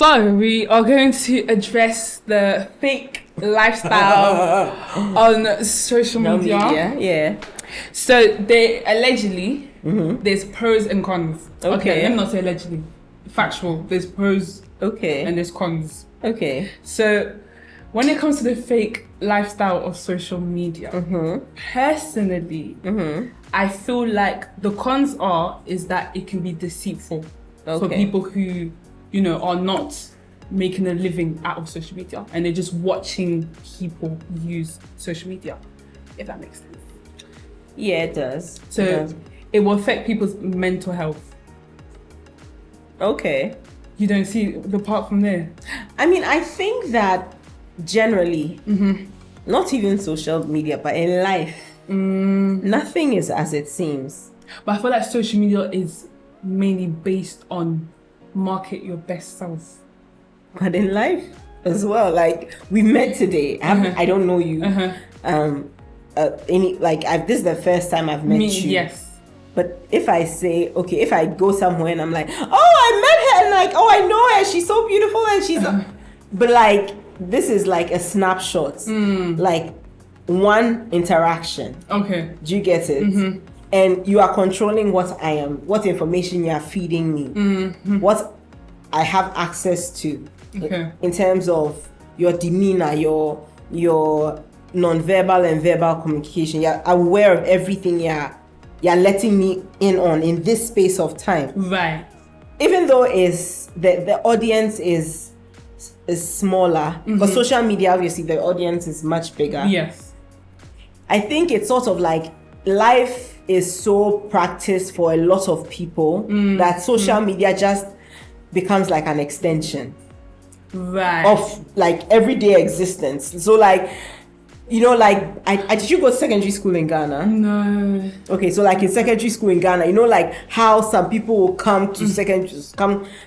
So we are going to address the fake lifestyle on social media. Yeah. So they allegedly, there's pros and cons. Okay. Let me not say allegedly. Factual. There's pros Okay. and there's cons. Okay. So when it comes to the fake lifestyle of social media, personally, I feel like the cons is that it can be deceitful for people who, are not making a living out of social media and they're just watching people use social media, if that makes sense. Yeah, it does. So it will affect people's mental health. Okay. You don't see the part from there? I mean, I think that generally, not even social media, but in life, nothing is as it seems. But I feel like social media is mainly based on market your best self. But in life as well, like we met today. I don't know you. This is the first time I've met you. Yes. But if I say, if I go somewhere and I'm like, oh, I met her, and like, oh, I know her, she's so beautiful, and she's, but like, this is like a snapshot, like one interaction. Okay. Do you get it? And you are controlling what I am, what information you are feeding me, what I have access to, in terms of your demeanor, your non-verbal and verbal communication. You're aware of everything you're letting me in on in this space of time. Right. Even though the audience is smaller, but social media, obviously, the audience is much bigger. Yes. I think it's sort of like life is so practiced for a lot of people that social media just becomes like an extension of like everyday existence. So like, did you go to secondary school in Ghana? No. Okay, so like in secondary school in Ghana, like how some people will come to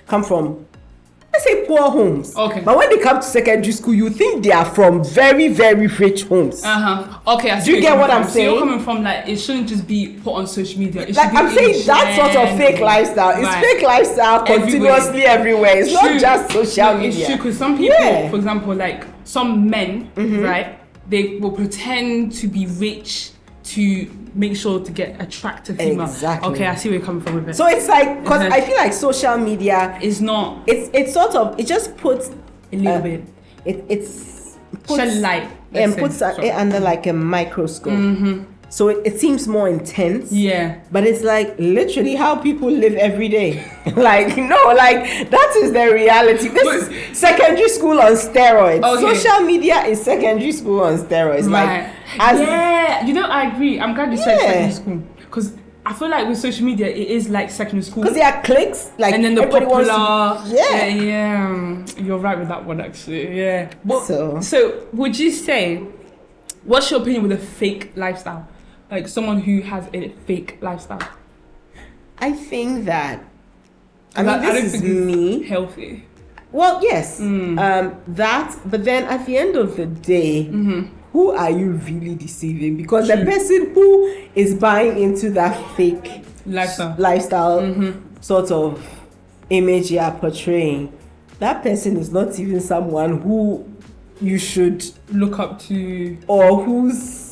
come from, let's say, poor homes. Okay. But when they come to secondary school, you think they are from very, very rich homes. Okay, I see. Do you get what I'm saying? So you're coming from like, it shouldn't just be put on social media. It like I'm saying, that sort of fake lifestyle. It's fake lifestyle continuously everywhere. It's not just social media. It's true, because some people, for example, like some men, right? They will pretend to be rich to make sure to get attractive female. Exactly. Okay, I see where you're coming from with it. So it's like, because I feel like social media is not. It's sort of, it just puts a little bit. It's shed light and puts it under like a microscope. So it seems more intense. Yeah. But it's like literally how people live every day. That is the reality. This is secondary school on steroids. Okay. Social media is secondary school on steroids. Right. I agree. I'm glad you said secondary school. Because I feel like with social media, it is like secondary school. Because there are cliques. Like, and then the popular. Yeah. You're right with that one, actually. Yeah. But, so would you say, what's your opinion with a fake lifestyle? Like someone who has a fake lifestyle. I think that. I don't think it's healthy. Well, yes. But then at the end of the day, who are you really deceiving? Because the person who is buying into that fake lifestyle sort of image you are portraying, that person is not even someone who you should look up to, or whose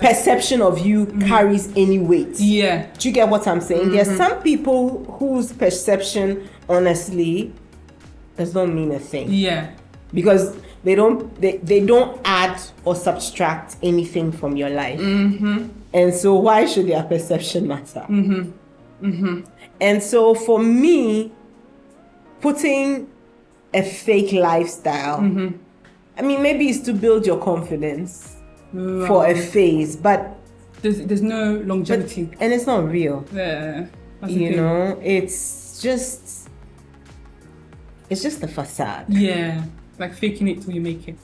perception of you carries any weight. Yeah. Do you get what I'm saying? There's some people whose perception, honestly, does not mean a thing. Yeah. Because they don't add or subtract anything from your life. And so why should their perception matter? And so for me, putting a fake lifestyle, I mean, maybe it's to build your confidence for a phase, but there's no longevity, and it's not real. Yeah, it's just a facade. Yeah, like faking it till you make it.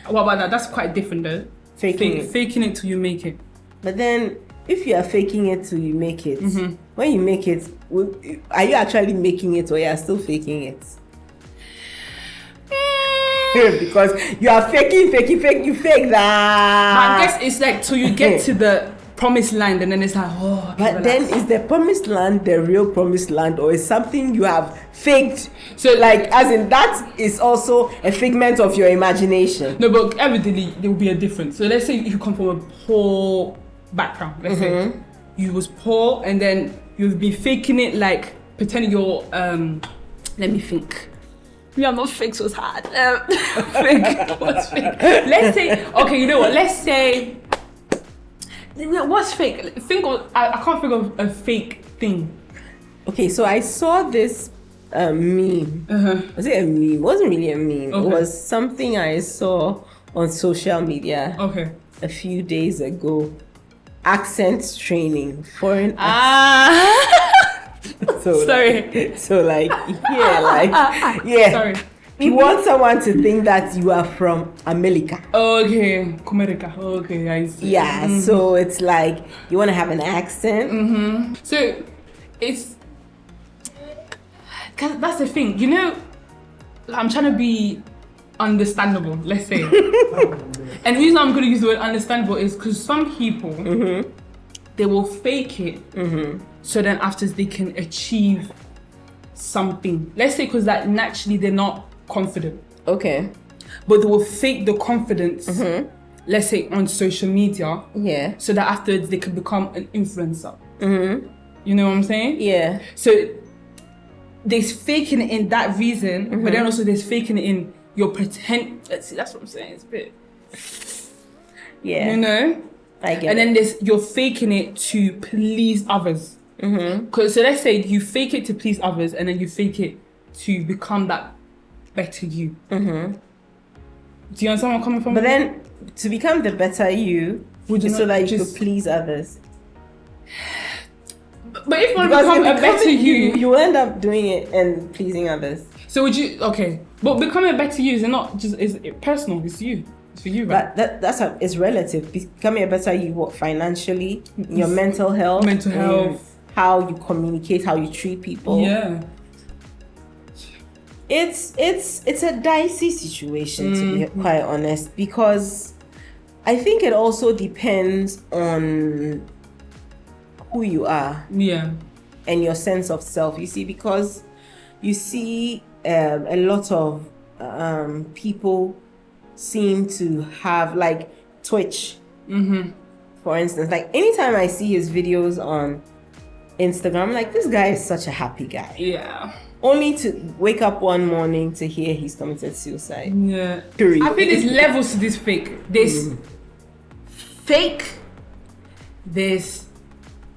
What about that? That's quite different though. Faking it till you make it. But then, if you are faking it till you make it, when you make it, are you actually making it, or you are still faking it? Because you are faking, you fake that. But I guess it's like till you get to the promised land, and then it's like, But then is the promised land the real promised land, or is something you have faked? So, like, as in that is also a figment of your imagination. No, but evidently there will be a difference. So let's say if you come from a poor background, let's say you was poor, and then you've been faking it, like pretending you're let me think. Yeah, I'm not fake, so it's hard. Fake. What's fake? Let's say, okay, you know what? Let's say, what's fake? I can't think of a fake thing. Okay, so I saw this meme. Was it a meme? It wasn't really a meme. Okay. It was something I saw on social media a few days ago. Accent training, foreign So sorry. Sorry. You want someone to think that you are from America. Okay, America. Okay, I see. Yeah, so it's like you want to have an accent. So it's, cause that's the thing, you know. I'm trying to be understandable, let's say. And the reason I'm going to use the word understandable is because some people they will fake it, so then after they can achieve something. Let's say because that naturally they're not confident. Okay. But they will fake the confidence, let's say on social media. Yeah. So that afterwards they can become an influencer. You know what I'm saying? Yeah. So there's faking it in that reason, but then also there's faking it in your pretend. See, that's what I'm saying. It's a bit. Yeah. You know? I get it. And then you're faking it to please others. So let's say you fake it to please others, and then you fake it to become that better you. Do you understand where I'm coming from? But then to become the better you, so that you could please others. But if you want to become a better you will end up doing it and pleasing others. So would you? Okay, but becoming a better you is not just is personal. It's you. It's for you, right? But it's relative. Becoming a better you, what, financially, your mental health, how you communicate, how you treat people. Yeah. It's a dicey situation, to be quite honest, because I think it also depends on who you are. Yeah. And your sense of self. You see, because you see a lot of people seem to have, like, Twitch, for instance. Like, anytime I see his videos on Instagram, I'm like, this guy is such a happy guy. Yeah. Only to wake up one morning to hear he's committed suicide. Yeah. Period. I think there's levels to this fake. There's fake, there's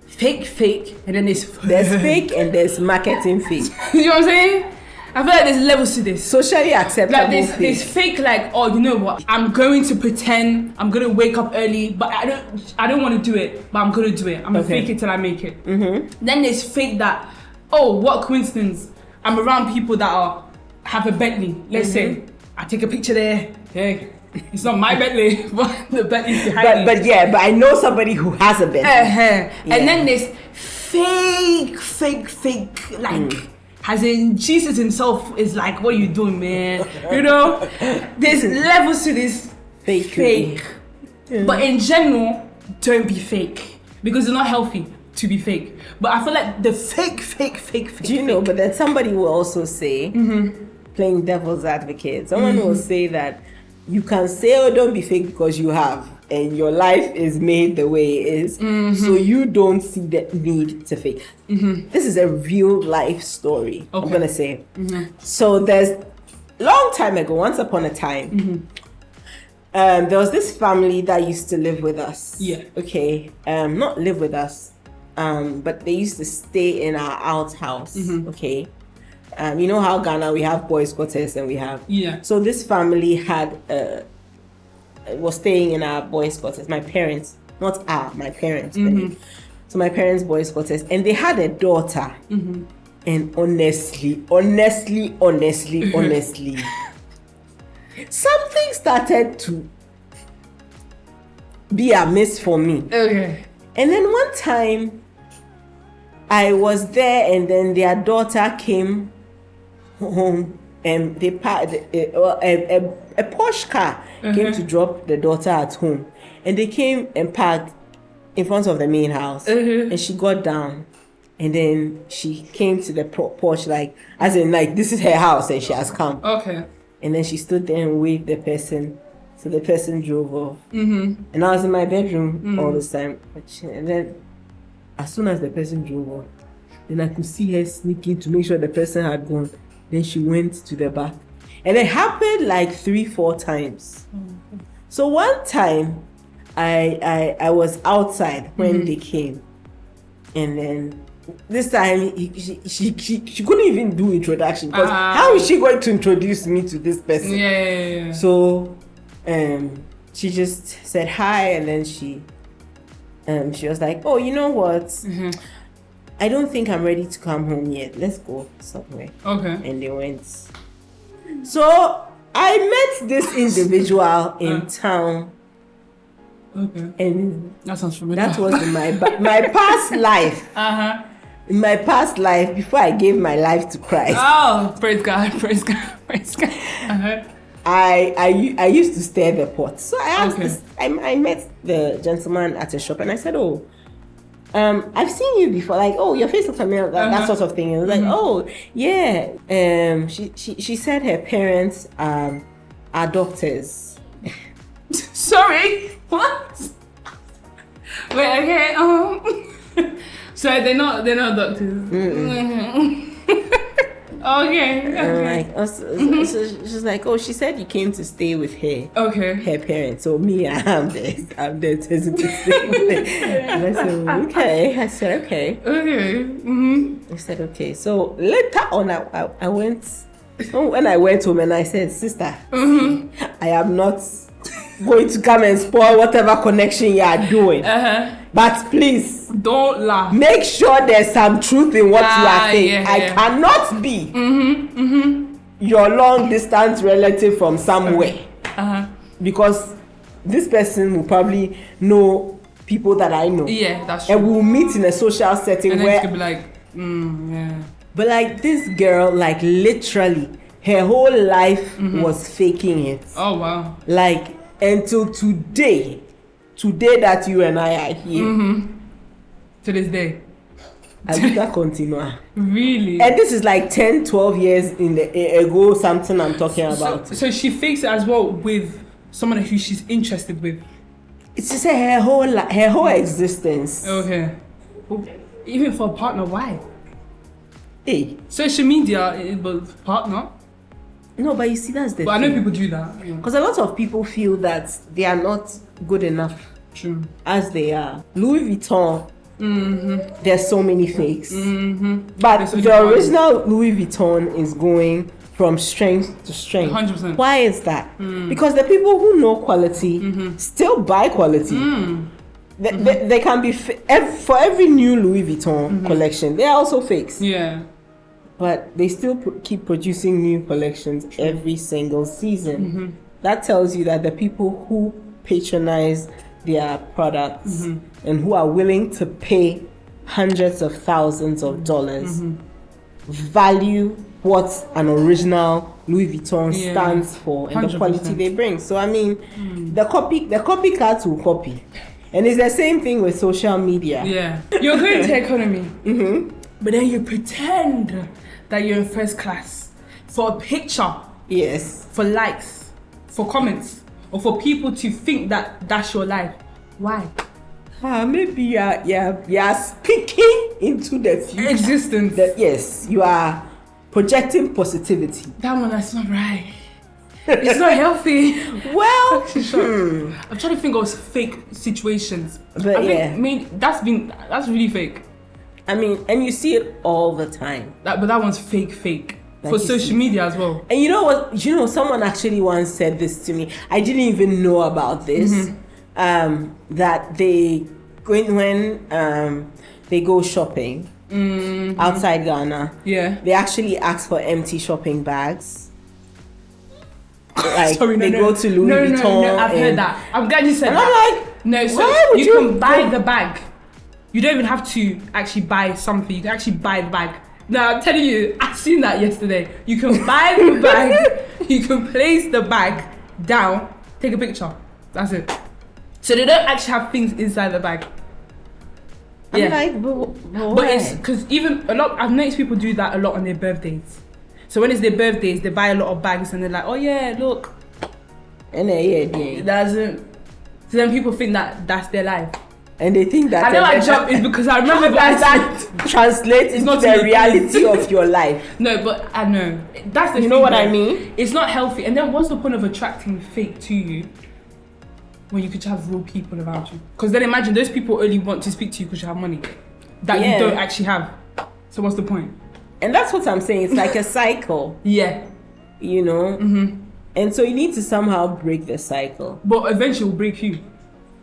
fake, and then there's fake and there's marketing fake. You know what I'm saying? I feel like there's levels to this. Socially acceptable. Like there's fake, like, oh, you know what? I'm going to pretend I'm gonna wake up early, but I don't want to do it, but I'm gonna do it. I'm gonna fake it till I make it. Then there's fake that, oh, what coincidence? I'm around people that have a Bentley. Let's say I take a picture there. Hey, it's not my Bentley, but the Bentley's behind me. But I know somebody who has a Bentley. Yeah. And then there's fake, like, as in Jesus himself is like, what are you doing, man? You know, there's levels to this fake. Yeah. But in general, don't be fake, because it's not healthy to be fake. But I feel like the fake. Do you know? But then somebody will also say, playing devil's advocate, someone will say that you can say, oh, don't be fake, because you have, and your life is made the way it is, so you don't see the need to fake. This is a real life story, I'm gonna say. So there's, long time ago, once upon a time, there was this family that used to live with us. Yeah. Okay. Not live with us, but they used to stay in our outhouse. Okay. You know how Ghana, we have boys' quarters and we have. Yeah. So this family was staying in our boys' quarters. My parents, my parents. So my parents' boys' quarters, and they had a daughter. And honestly, something started to be amiss for me. Okay. And then one time, I was there, and then their daughter came home, and they parked a Porsche car came to drop the daughter at home, and they came and parked in front of the main house. And she got down. And then she came to the porch, like, as in, like, this is her house and she has come. Okay. And then she stood there and waved the person. So the person drove off. And I was in my bedroom all this time. And then, as soon as the person drove off, then I could see her sneaking to make sure the person had gone. Then she went to the back. And it happened like 3-4 times. So one time, I was outside when they came. And then this time, she couldn't even do introduction. Because how is she going to introduce me to this person? Yeah. So, she just said hi, and then she was like, oh, you know what? I don't think I'm ready to come home yet. Let's go somewhere. Okay. And they went. So I met this individual in town. Okay. And that sounds familiar. that was in my past life. In my past life, before I gave my life to Christ. Oh, praise God. I used to stir the pot. So I asked I met the gentleman at a shop and I said, oh, I've seen you before, like, oh, your face looks familiar, that sort of thing. And I was like, oh, yeah. She said her parents are doctors. Sorry, what? Wait, okay. So they're not doctors. Okay. So she's like, oh, she said you came to stay with her. Okay. Her parents. So me, I'm there to stay with her. And I said, okay. I said, okay. Okay. I said, okay. So later on, I went. When I went home and I said, sister, I am not going to come and spoil whatever connection you are doing. But please, don't laugh. Make sure there's some truth in what you are saying. I cannot be your long distance relative from somewhere. Because this person will probably know people that I know. Yeah, that's true. And we'll meet in a social setting and where then be like, yeah. But like this girl, like literally, her whole life was faking it. Oh wow. Like until today that you and I are here. To this day. Abita continua. Really? And this is like 10, 12 years ago, something I'm talking about. So she fakes it as well with someone who she's interested with. It's just her whole existence. Okay. Even for a partner, why? Hey. Social media, but partner? No, but you see, that's the thing. But I know people do that. Because a lot of people feel that they are not good enough. True. As they are. Louis Vuitton, there's so many fakes. But the original Louis Vuitton is going from strength to strength. 100%. Why is that? Because the people who know quality still buy quality. They can be for every new Louis Vuitton collection, they are also fakes. Yeah. But they still keep producing new collections every single season. That tells you that the people who patronize their products and who are willing to pay hundreds of thousands of dollars value what an original Louis Vuitton stands for and 100%. The quality they bring. So I mean, the copycats will copy. And it's the same thing with social media. Yeah. You're going to economy, but then you pretend that you're in first class for a picture. Yes. For likes, for comments, or for people to think that that's your life. Why? Maybe you are speaking into the future. Existence. Yes, you are projecting positivity. That one, that's not right. It's not healthy. Well, I'm trying to think of fake situations. But I mean, that's really fake. I mean, and you see it all the time. But that one's fake. Like for social media as well. And you know what? Someone actually once said this to me. I didn't even know about this. That when they go shopping outside Ghana, they actually ask for empty shopping bags. Like they go to Louis Vuitton. No, I've heard that. I'm glad you said that. I'm like, no, so you can buy the bag. You don't even have to actually buy something. You can actually buy the bag. No, I'm telling you, I've seen that yesterday. You can buy the bag. You can place the bag down, take a picture. That's it. So they don't actually have things inside the bag. I'm like, but why? it's because even I've noticed people do that a lot on their birthdays. So when it's their birthdays, they buy a lot of bags and they're like, oh yeah, look. And It doesn't. So then people think that that's their life. And they think that. I know my job is because I remember that translates into the reality of your life. No, but I know. That's the thing. You know what I mean? It's not healthy. And then what's the point of attracting fake to you when you could just have real people around you? Because then imagine those people only want to speak to you because you have money that you don't actually have. So what's the point? And that's what I'm saying. It's like a cycle. Yeah. You know? Mm-hmm. And so you need to somehow break the cycle. But eventually it will break you.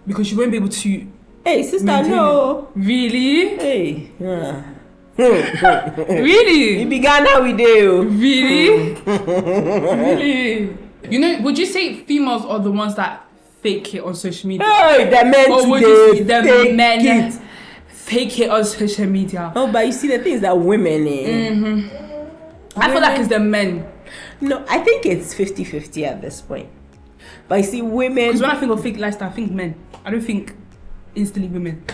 Because you won't be able to. Hey, sister, no. Really? Hey. Really? You began how we do. Really? Really? You know, would you say females are the ones that fake it on social media? Hey, the men or would you see the men fake it on social media? Oh, but you see, the thing is that women, I feel like it's the men. No, I think it's 50-50 at this point. But you see, women... Because when I think of fake lifestyle, I think men. I don't think instantly women.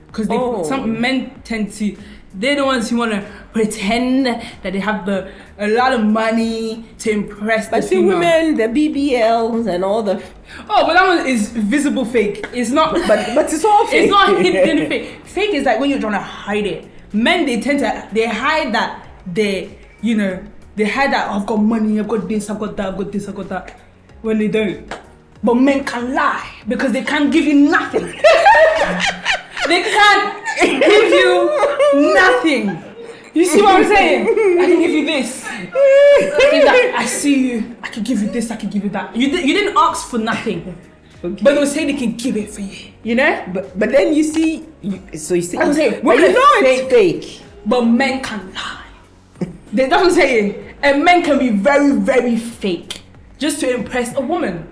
Because some men tend to... They're the ones who want to pretend that they have a lot of money to impress the female. Women, the BBLs and all the... Oh, but that one is visible fake. It's not... but it's all fake. It's not hidden fake. Fake is like when you're trying to hide it. Men, they tend to... They hide that they... You know... They hide that, oh, I've got money, I've got this, I've got that, I've got this, I've got that. When they don't. But men can lie because they can't give you nothing. They can't give you nothing. You see what I'm saying? I can give you this. I see you. I can give you this, I can give you that. You didn't ask for nothing. Okay. But they will say they can give it for you. You know? But then you see... So you see... I was saying, well, you know it's fake. But men can lie. That's what I'm saying. And men can be very, very fake just to impress a woman.